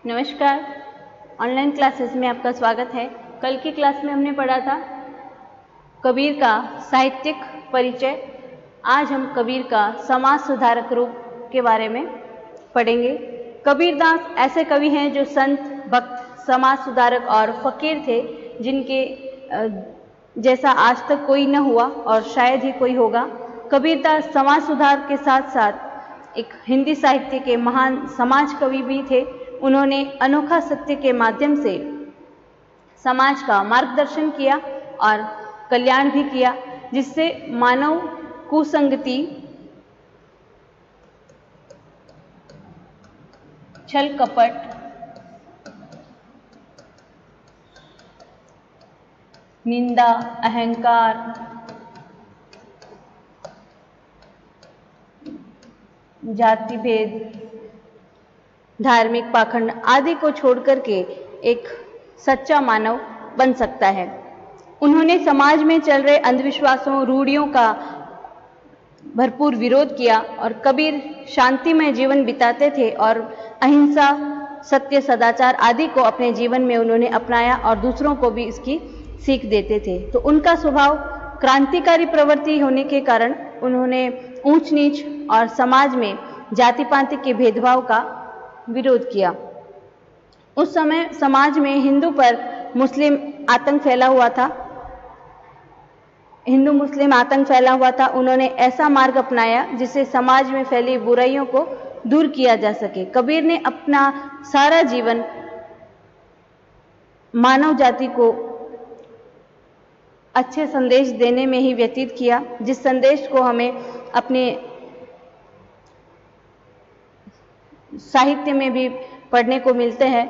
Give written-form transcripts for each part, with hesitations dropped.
नमस्कार। Online classes में आपका स्वागत है। कल की क्लास में हमने पढ़ा था कबीर का साहित्यिक परिचय। आज हम कबीर का समाज सुधारक रूप के बारे में पढ़ेंगे। कबीरदास ऐसे कवि हैं जो संत, भक्त, समाज सुधारक और फकीर थे, जिनके जैसा आज तक कोई न हुआ और शायद ही कोई होगा। कबीरदास समाज सुधार के साथ साथ एक हिंदी साहित्य के महान समाज कवि भी थे। उन्होंने अनोखा सत्य के माध्यम से समाज का मार्गदर्शन किया और कल्याण भी किया, जिससे मानव कुसंगति, छल कपट, निंदा, अहंकार, जाति भेद, धार्मिक पाखंड आदि को छोड़कर के एक सच्चा मानव बन सकता है। उन्होंने समाज में चल रहे अंधविश्वासों, रूढ़ियों का भरपूर विरोध किया और कबीर शांतिमय जीवन बिताते थे और अहिंसा, सत्य, सदाचार आदि को अपने जीवन में उन्होंने अपनाया और दूसरों को भी इसकी सीख देते थे। तो उनका स्वभाव क्रांतिकारी प्रवृत्ति होने के कारण उन्होंने ऊंच नीच और समाज में जाति पाति के भेदभाव का विरोध किया। उस समय समाज में हिंदू पर मुस्लिम आतंक फैला हुआ था। हिंदू मुस्लिम आतंक फैला हुआ था। उन्होंने ऐसा मार्ग अपनाया जिससे समाज में फैली बुराइयों को दूर किया जा सके। कबीर ने अपना सारा जीवन मानव जाति को अच्छे संदेश देने में ही व्यतीत किया, जिस संदेश को हमें अपने साहित्य में भी पढ़ने को मिलते हैं।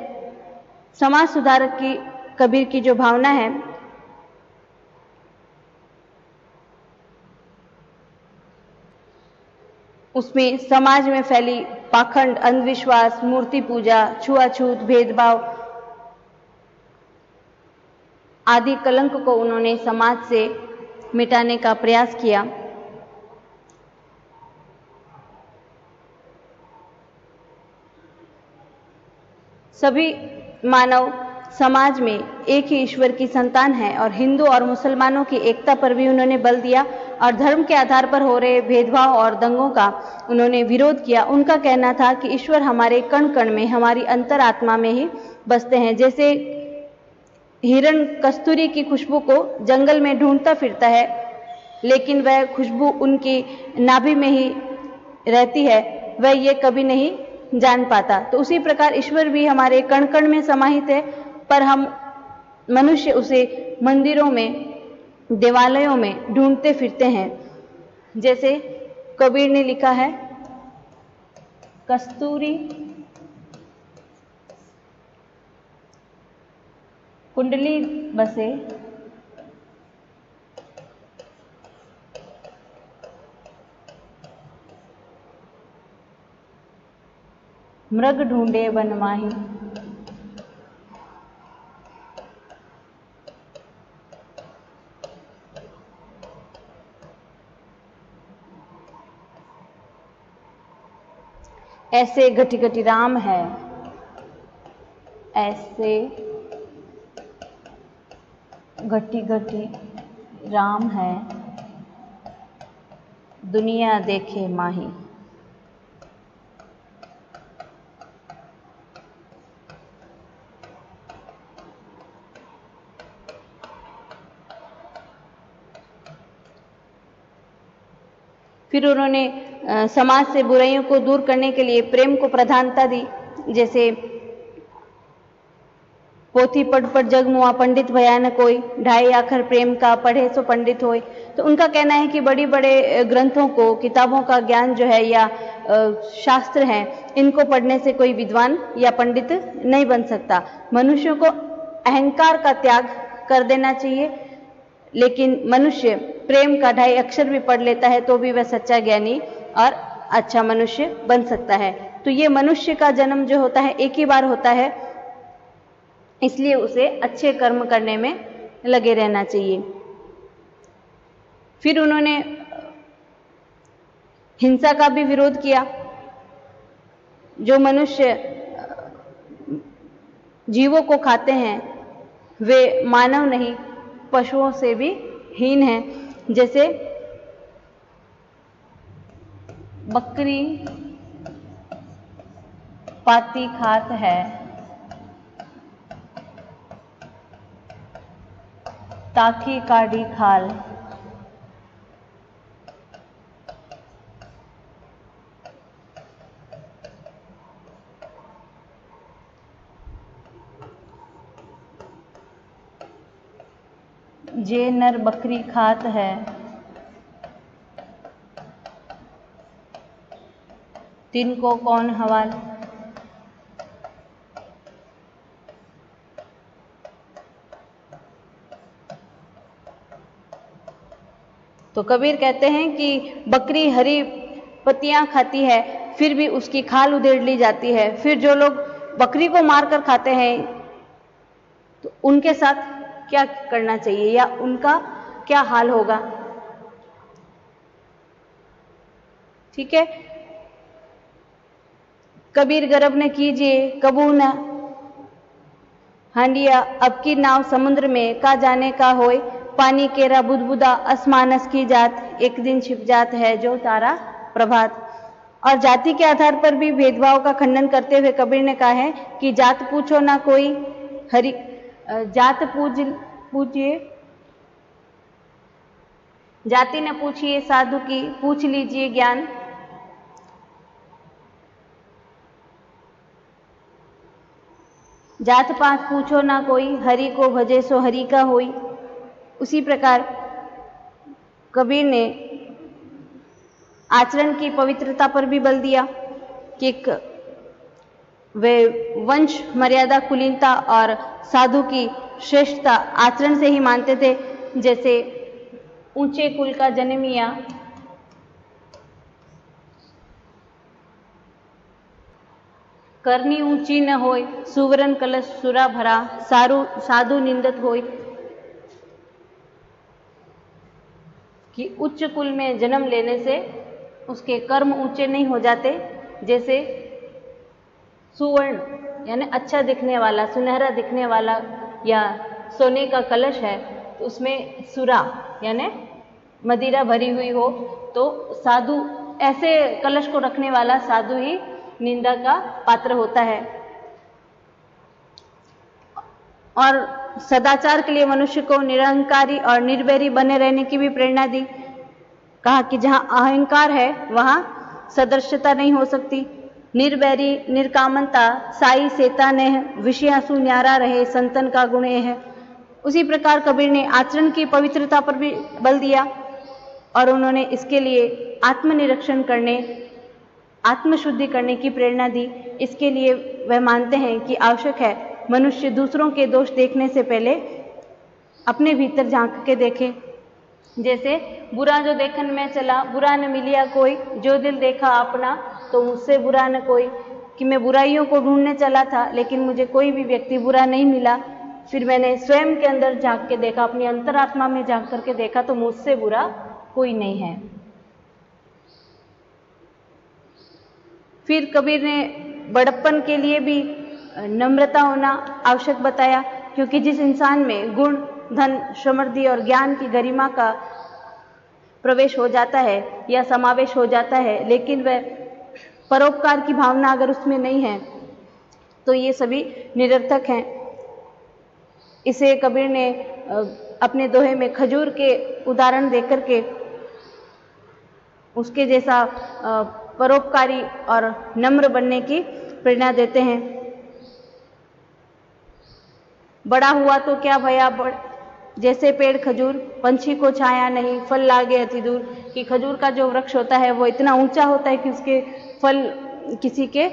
समाज सुधारक की कबीर की जो भावना है, उसमें समाज में फैली पाखंड, अंधविश्वास, मूर्ति पूजा, छुआछूत, भेदभाव आदि कलंक को उन्होंने समाज से मिटाने का प्रयास किया। सभी मानव समाज में एक ही ईश्वर की संतान है और हिंदू और मुसलमानों की एकता पर भी उन्होंने बल दिया और धर्म के आधार पर हो रहे भेदभाव और दंगों का उन्होंने विरोध किया। उनका कहना था कि ईश्वर हमारे कण कण में, हमारी अंतरात्मा में ही बसते हैं। जैसे हिरण कस्तूरी की खुशबू को जंगल में ढूंढता फिरता है, लेकिन वह खुशबू उनकी नाभि में ही रहती है, वह ये कभी नहीं जान पाता। तो उसी प्रकार ईश्वर भी हमारे कण कण में समाहित है, पर हम मनुष्य उसे मंदिरों में, देवालयों में ढूंढते फिरते हैं। जैसे कबीर ने लिखा है, कस्तूरी कुंडली बसे मृग ढूंढे वन माही। ऐसे घटी घटी राम है, ऐसे घटी घटी राम है, दुनिया देखे माही। फिर उन्होंने समाज से बुराइयों को दूर करने के लिए प्रेम को प्रधानता दी। जैसे पोथी पढ़ पढ़ जग मुआ, पंडित भया न कोई, ढाई आखर प्रेम का, पढ़े सो पंडित होय। तो उनका कहना है कि बड़ी बड़े ग्रंथों को, किताबों का ज्ञान जो है या शास्त्र हैं, इनको पढ़ने से कोई विद्वान या पंडित नहीं बन सकता। मनुष्यों को अहंकार का त्याग कर देना चाहिए, लेकिन मनुष्य प्रेम का ढाई अक्षर भी पढ़ लेता है तो भी वह सच्चा ज्ञानी और अच्छा मनुष्य बन सकता है। तो ये मनुष्य का जन्म जो होता है एक ही बार होता है, इसलिए उसे अच्छे कर्म करने में लगे रहना चाहिए। फिर उन्होंने हिंसा का भी विरोध किया। जो मनुष्य जीवों को खाते हैं वे मानव नहीं पशुओं से भी हीन हैं। जैसे बकरी पाती खात है, ताकी काढ़ी खाल। जे नर बकरी खात है, तिनको कौन हवाल। तो कबीर कहते हैं कि बकरी हरी पत्तियां खाती है, फिर भी उसकी खाल उधेड़ ली जाती है। फिर जो लोग बकरी को मारकर खाते हैं तो उनके साथ क्या करना चाहिए या उनका क्या हाल होगा। ठीक है, कबीर गर्भ न कीजिए कबू न हांडिया, अब की नाव समुद्र में का जाने का होय। पानी केरा बुदबुदा असमानस की जात, एक दिन छिप जात है जो तारा प्रभात। और जाति के आधार पर भी भेदभाव का खंडन करते हुए कबीर ने कहा है कि जात पूछो ना कोई हरि, जात पूजिए, जाति न पूछिए साधु की, पूछ लीजिए ज्ञान। जात पात पूछो ना कोई, हरि को भजे सो हरि का होई। उसी प्रकार कबीर ने आचरण की पवित्रता पर भी बल दिया कि वे वंश मर्यादा कुलीनता और साधु की श्रेष्ठता आचरण से ही मानते थे। जैसे ऊंचे कुल का जन्मिया, करनी ऊंची न होय, सुवरन कलश सुरा भरा, साधु निंदत होय। कि उच्च कुल में जन्म लेने से उसके कर्म ऊंचे नहीं हो जाते। जैसे सुवर्ण यानी अच्छा दिखने वाला, सुनहरा दिखने वाला या सोने का कलश है तो उसमें सुरा यानी मदिरा भरी हुई हो, तो साधु ऐसे कलश को रखने वाला साधु ही निंदा का पात्र होता है। और सदाचार के लिए मनुष्य को निरहंकारी और निर्वैरी बने रहने की भी प्रेरणा दी। कहा कि जहां अहंकार है वहां सदृशता नहीं हो सकती। निर्वैरी निर्कामनता साई सेता ने विषयासु न्यारा रहे, संतन का गुण है। उसी प्रकार कबीर ने आचरण की पवित्रता पर भी बल दिया और उन्होंने इसके लिए आत्मनिरीक्षण करने, आत्मशुद्धि करने की प्रेरणा दी। इसके लिए वह मानते हैं कि आवश्यक है मनुष्य दूसरों के दोष देखने से पहले अपने भीतर झांक के देखे। जैसे बुरा जो देखन में चला, बुरा न मिलिया कोई, जो दिल देखा अपना तो मुझसे बुरा न कोई। कि मैं बुराइयों को ढूंढने चला था लेकिन मुझे कोई भी व्यक्ति बुरा नहीं मिला। फिर मैंने स्वयं के अंदर झांक के देखा, अपनी अंतरात्मा में झांक करके देखा तो मुझसे बुरा कोई नहीं है। फिर कबीर ने बड़प्पन के लिए भी नम्रता होना आवश्यक बताया, क्योंकि जिस इंसान में गुण, धन, समृद्धि और ज्ञान की गरिमा का प्रवेश हो जाता है या समावेश हो जाता है, लेकिन वह परोपकार की भावना अगर उसमें नहीं है तो ये सभी निरर्थक हैं। इसे कबीर ने अपने दोहे में खजूर के उदाहरण देकर के उसके जैसा परोपकारी और नम्र बनने की प्रेरणा देते हैं। बड़ा हुआ तो क्या भया, जैसे पेड़ खजूर, पंछी को छाया नहीं, फल लागे अति दूर। कि खजूर का जो वृक्ष होता है वो इतना ऊंचा होता है कि उसके फल, किसी के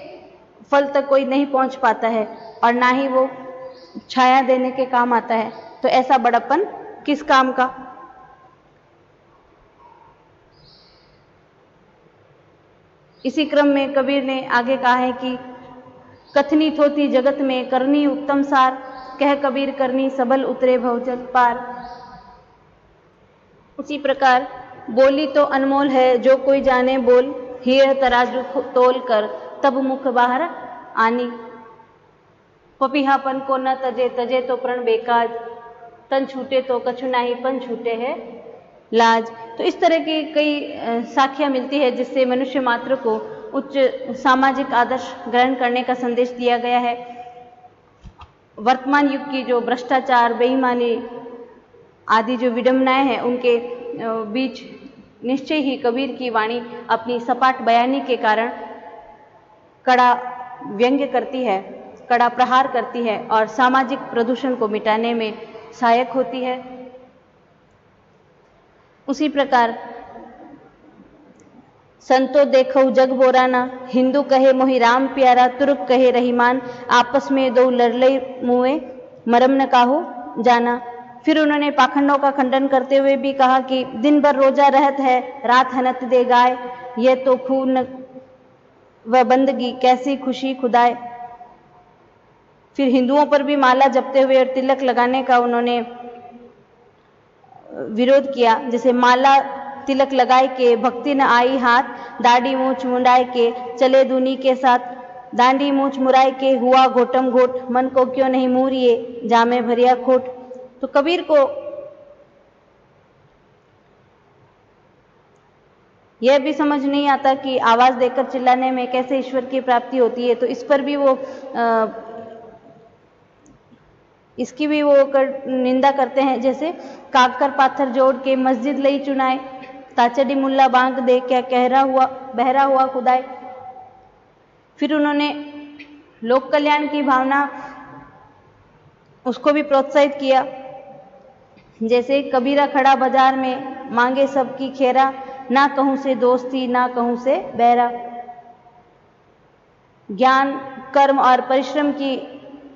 फल तक कोई नहीं पहुंच पाता है और ना ही वो छाया देने के काम आता है। तो ऐसा बड़प्पन किस काम का। इसी क्रम में कबीर ने आगे कहा है कि कथनी थोती जगत में करनी उत्तम सार, कह कबीर करनी सबल उतरे भवजल पार। उसी प्रकार बोली तो अनमोल है जो कोई जाने बोल, हीर तराजू तोल कर तब मुख बाहर आनी। पपीहापन को न तजे, तजे तो प्रण बेकाज, तन छूटे तो कछु नाही, पन छूटे है लाज। तो इस तरह की कई साखियां मिलती है जिससे मनुष्य मात्र को उच्च सामाजिक आदर्श ग्रहण करने का संदेश दिया गया है। वर्तमान युग की जो भ्रष्टाचार, बेईमानी आदि जो विडंबनाएं हैं उनके बीच निश्चय ही कबीर की वाणी अपनी सपाट बयानी के कारण कड़ा व्यंग्य करती है, कड़ा प्रहार करती है और सामाजिक प्रदूषण को मिटाने में सहायक होती है। उसी प्रकार संतो देखो जग बोराना, हिंदू कहे मोहि राम प्यारा, तुर्क कहे रहीमान, आपस में दो लड़लई मुए, मरम न काहू जाना। फिर उन्होंने पाखंडों का खंडन करते हुए भी कहा कि दिन भर रोजा रहत है, रात हनत दे गाय, ये तो खून व बंदगी कैसी खुशी खुदाए। फिर हिंदुओं पर भी माला जपते हुए और तिलक लगाने का उन्होंने विरोध किया, जैसे माला तिलक लगाए के भक्ति न आई हाथ, दाढ़ी मूछ मुंडाए के चले दूनी के साथ, दांडी मूछ मुराए के हुआ घोटम घोट, मन को क्यों नहीं मूरिए जामे भरिया खोट। तो कबीर को यह भी समझ नहीं आता कि आवाज देकर चिल्लाने में कैसे ईश्वर की प्राप्ति होती है, तो इस पर भी वो इसकी भी वो निंदा करते हैं। जैसे काकर पाथर जोड़ के मस्जिद लई चुनाए, ताचडी मुल्ला बांग दे क्या बहरा हुआ खुदाए। फिर उन्होंने लोक कल्याण की भावना उसको भी प्रोत्साहित किया, जैसे कबीरा खड़ा बाजार में मांगे सबकी खेरा, ना कहूं से दोस्ती ना कहूं से बहरा। ज्ञान, कर्म और परिश्रम की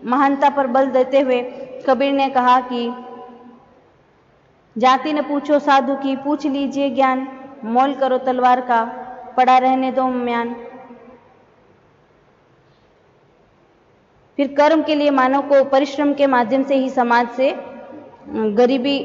महानता पर बल देते हुए कबीर ने कहा कि जाति न पूछो साधु की, पूछ लीजिए ज्ञान, मोल करो तलवार का, पड़ा रहने दो म्यान। फिर कर्म के लिए मानव को परिश्रम के माध्यम से ही समाज से गरीबी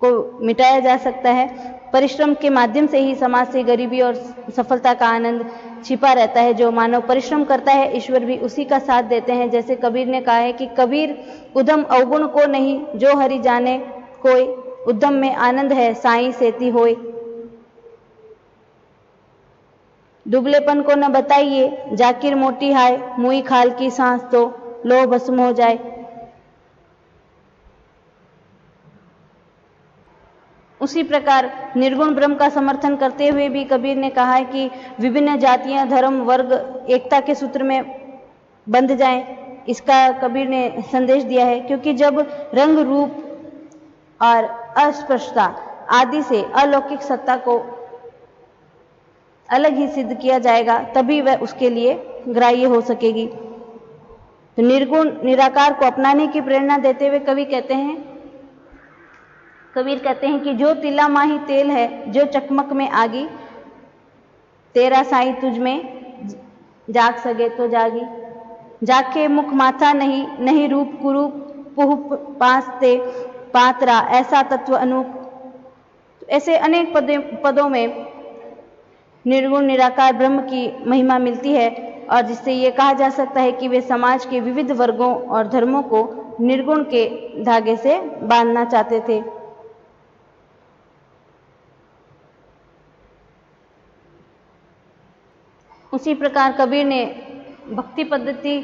को मिटाया जा सकता है। परिश्रम के माध्यम से ही समाज से गरीबी और सफलता का आनंद छिपा रहता है। जो मानव परिश्रम करता है, ईश्वर भी उसी का साथ देते हैं। जैसे कबीर ने कहा है कि कबीर उद्यम अवगुण को नहीं, जो हरि जाने कोई, उद्यम में आनंद है साईं सेती होय। दुबलेपन को न बताइए जाकिर मोटी हाय, मुई खाल की सांस तो लो भस्म हो जाए। उसी प्रकार निर्गुण ब्रह्म का समर्थन करते हुए भी कबीर ने कहा है कि विभिन्न जातियां, धर्म, वर्ग एकता के सूत्र में बंध जाएं। इसका कबीर ने संदेश दिया है, क्योंकि जब रंग, रूप और अस्पृश्यता आदि से अलौकिक सत्ता को अलग ही सिद्ध किया जाएगा, तभी वह उसके लिए ग्राह्य हो सकेगी। तो निर्गुण निराकार को अपनाने की प्रेरणा देते हुए कबीर कहते हैं कि जो तिला माही तेल है, जो चकमक में आगी, तेरा साईं तुझ में जाग सके तो जागी। जाके मुख माथा नहीं, नहीं रूप कुरूप, पुह पासते पात्रा, ऐसा तत्व अनूप। ऐसे अनेक पदों में निर्गुण निराकार ब्रह्म की महिमा मिलती है, और जिससे ये कहा जा सकता है कि वे समाज के विविध वर्गों और धर्मों को निर्गुण के धागे से बांधना चाहते थे। उसी प्रकार कबीर ने भक्ति पद्धति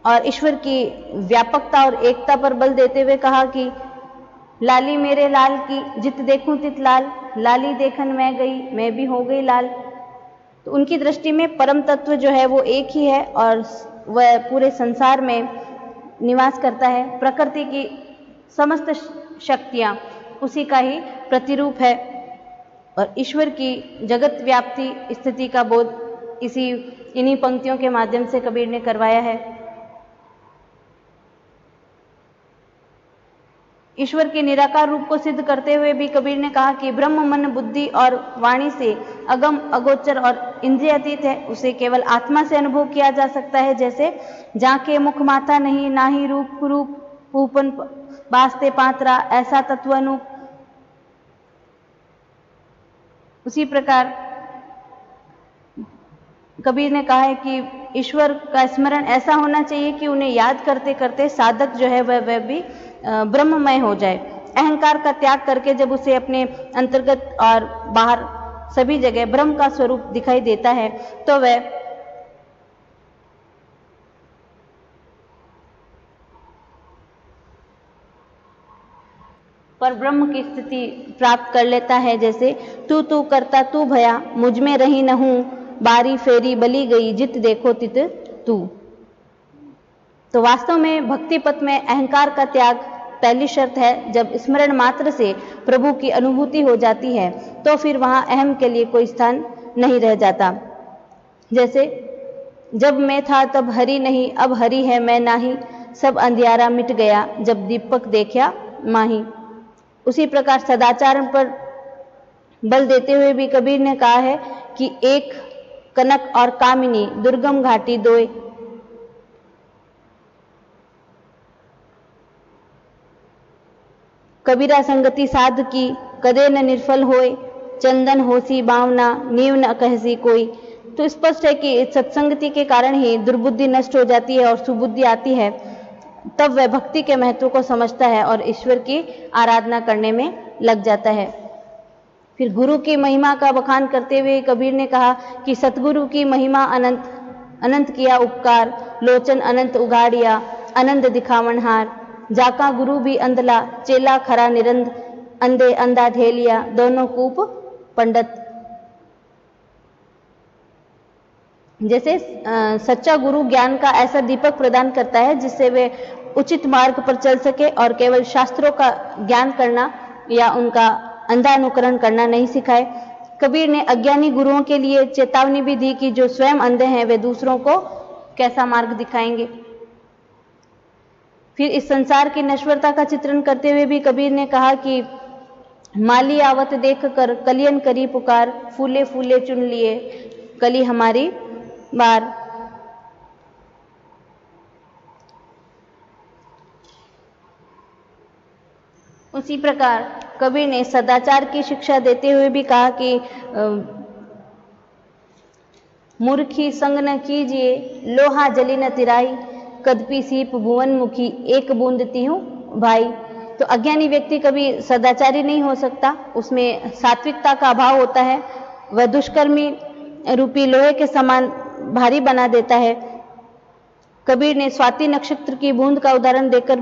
और ईश्वर की व्यापकता और एकता पर बल देते हुए कहा कि लाली मेरे लाल की, जित देखूं तित लाल, लाली देखन मैं गई, मैं भी हो गई लाल। तो उनकी दृष्टि में परम तत्व जो है वो एक ही है और वह पूरे संसार में निवास करता है। प्रकृति की समस्त शक्तियां उसी का ही प्रतिरूप है, और ईश्वर की जगत व्याप्ति स्थिति का बोध इन्हीं पंक्तियों के माध्यम से कबीर ने करवाया है। ईश्वर के निराकार रूप को सिद्ध करते हुए भी कबीर ने कहा कि ब्रह्म मन बुद्धि और वाणी से अगम अगोचर और इंद्रियातीत है, उसे केवल आत्मा से अनुभव किया जा सकता है। जैसे जाके मुख माथा नहीं, ना ही रूप कुरूप, ऊपन बास्ते पात्रा, ऐसा तत्व अनूप। उसी प्रकार कबीर ने कहा है कि ईश्वर का स्मरण ऐसा होना चाहिए कि उन्हें याद करते करते साधक जो है वह भी ब्रह्ममय हो जाए। अहंकार का त्याग करके जब उसे अपने अंतर्गत और बाहर सभी जगह ब्रह्म का स्वरूप दिखाई देता है तो वह पर ब्रह्म की स्थिति प्राप्त कर लेता है। जैसे तू तू करता तू भया, मुझ में रही न हूं, बारी फेरी बली गई, जित देखो तित तू। तो वास्तव में भक्ति पथ में अहंकार का त्याग पहली शर्त है। जब स्मरण मात्र से प्रभु की अनुभूति हो जाती है तो फिर वहां अहम के लिए कोई स्थान नहीं रह जाता। जैसे जब मैं था तब हरि नहीं, अब हरि है मैं नाही, सब अंधियारा मिट गया, जब दीपक देखा माही। उसी प्रकार सदाचार पर बल देते हुए भी कबीर ने कहा है कि एक कनक और कामिनी दुर्गम घाटी दोए, कबीरा संगति साध की कदे न निर्फल होए, चंदन होसी बावना नीव न कहसी कोई। तो स्पष्ट है कि सत्संगति के कारण ही दुर्बुद्धि नष्ट हो जाती है और सुबुद्धि आती है। तब वह भक्ति के महत्व को समझता है और ईश्वर की आराधना करने में लग जाता है। फिर गुरु की महिमा का बखान करते हुए कबीर ने कहा कि सतगुरु की महिमा अनंत, अनंत किया उपकार, लोचन अनंत उगाड़िया, आनंद दिखावनहार, जाका गुरु भी अंधला, चेला खरा निरंद, अंधे अंधा ढेलिया, दोनों कूप पंडित। जैसे सच्चा गुरु ज्ञान का ऐसा दीपक प्रदान करता है जिससे वे उचित मार्ग पर चल सके और केवल शास्त्रों का ज्ञान करना या उनका अंधा अनुकरण करना नहीं सिखाए। कबीर ने अज्ञानी गुरुओं के लिए चेतावनी भी दी कि जो स्वयं अंधे हैं वे दूसरों को कैसा मार्ग दिखाएंगे। फिर इस संसार की नश्वरता का चित्रण करते हुए भी कबीर ने कहा कि माली आवत देख कर कलियन करी पुकार, फूले फूले चुन लिए कली हमारी बार। उसी प्रकार कबीर ने सदाचार की शिक्षा देते हुए भी कहा कि मूर्खी संग न कीजिए, लोहा जली न तिराई, कदपि सीप भुवन मुखी, एक बूंदती हूं भाई। तो अज्ञानी व्यक्ति कभी सदाचारी नहीं हो सकता, उसमें सात्विकता का अभाव होता है, वह दुष्कर्मी रूपी लोहे के समान भारी बना देता है। कबीर ने स्वाति नक्षत्र की बूंद का उदाहरण देकर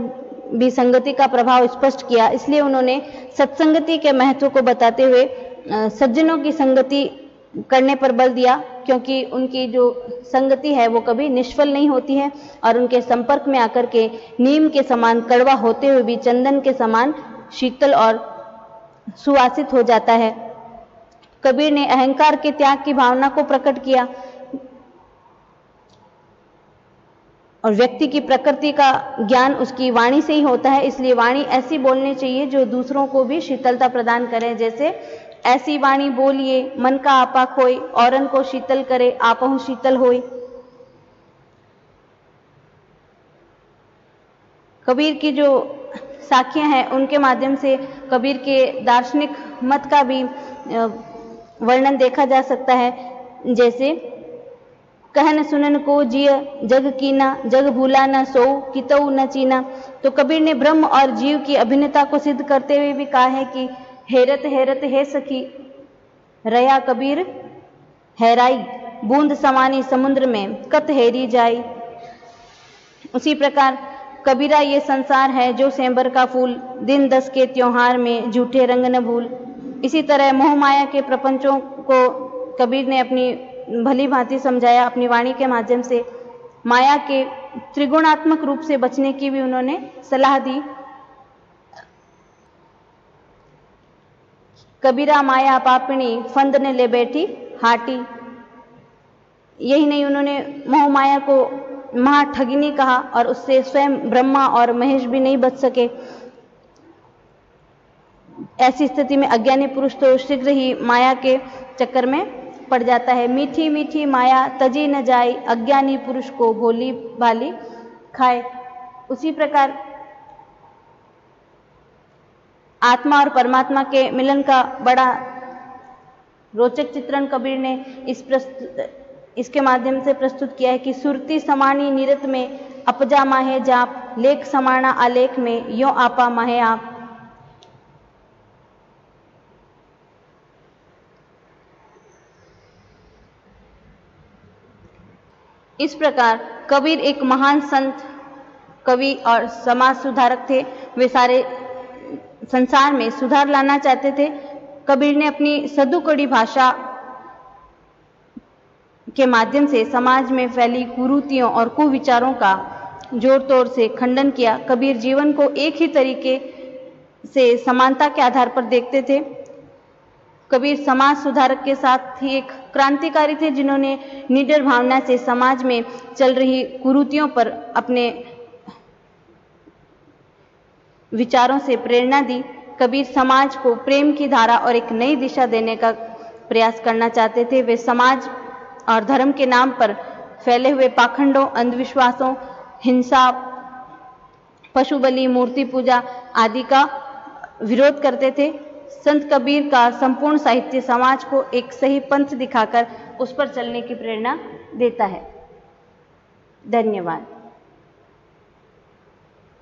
भी संगति का प्रभाव स्पष्ट किया। इसलिए उन्होंने सत्संगति के महत्व को बताते हुए सज्जनों की संगति करने पर बल दिया, क्योंकि उनकी जो संगति है वो कभी निष्फल नहीं होती है और उनके संपर्क में आकर के नीम के समान कड़वा होते हुए भी चंदन के समान शीतल और सुवासित हो जाता है। कबीर ने अहंकार के त्याग की भावना को प्रकट किया और व्यक्ति की प्रकृति का ज्ञान उसकी वाणी से ही होता है, इसलिए वाणी ऐसी बोलनी चाहिए जो दूसरों को भी शीतलता प्रदान करे। जैसे ऐसी वाणी बोलिए मन का आपा खोए, औरन को शीतल करे आपहु शीतल होए। कबीर की जो साखियां हैं उनके माध्यम से कबीर के दार्शनिक मत का भी वर्णन देखा जा सकता है। जैसे कहन सुनन को जिय जग कीना, जग भूला न सो कितऊ न चीना। तो कबीर ने ब्रह्म और जीव की अभिन्नता को सिद्ध करते हुए भी कहा है कि हेरत हेरत हे सखी, रया कबीर हैराई, बूंद समानी समुद्र में कत हेरी जाई। उसी प्रकार कबीरा ये संसार है जो सेंबर का फूल, दिन 10 के त्योहार में झूठे रंग न भूल। इसी तरह मोह माया के प्रपंचों को कबीर ने अपनी भली भांति समझाया अपनी वाणी के माध्यम से। माया के त्रिगुणात्मक रूप से बचने की भी उन्होंने सलाह दी। कबीरा माया पापणी फंद ने ले बैठी हाटी। यही नहीं, उन्होंने मोह माया को महाठगिनी कहा और उससे स्वयं ब्रह्मा और महेश भी नहीं बच सके। ऐसी स्थिति में अज्ञानी पुरुष तो शीघ्र ही माया के चक्कर में पड़ जाता है। मीठी मीठी माया तजी न जाए, अज्ञानी पुरुष को भोली भाली खाए। उसी प्रकार आत्मा और परमात्मा के मिलन का बड़ा रोचक चित्रण कबीर ने इसके माध्यम से प्रस्तुत किया है कि सुरती समानी निरत में अपजा माहे जाप, लेख समाना आलेख में यो आपा माहे आप। इस प्रकार कबीर एक महान संत, कवि और समाज सुधारक थे। वे सारे संसार में सुधार लाना चाहते थे। कबीर ने अपनी सद्दुकड़ी भाषा के माध्यम से समाज में फैली कुरीतियों और कुविचारों का जोर तोड़ से खंडन किया। कबीर जीवन को एक ही तरीके से समानता के आधार पर देखते थे। कबीर समाज सुधारक के साथ ही एक क्रांतिकारी थे, जिन्होंने निडर भावना से समाज में चल रही कुरीतियों पर अपने विचारों से प्रेरणा दी। कबीर समाज को प्रेम की धारा और एक नई दिशा देने का प्रयास करना चाहते थे। वे समाज और धर्म के नाम पर फैले हुए पाखंडों, अंधविश्वासों, हिंसा, पशु बलि, मूर्ति पूजा आदि का विरोध करते थे। संत कबीर का संपूर्ण साहित्य समाज को एक सही पंथ दिखाकर उस पर चलने की प्रेरणा देता है। धन्यवाद।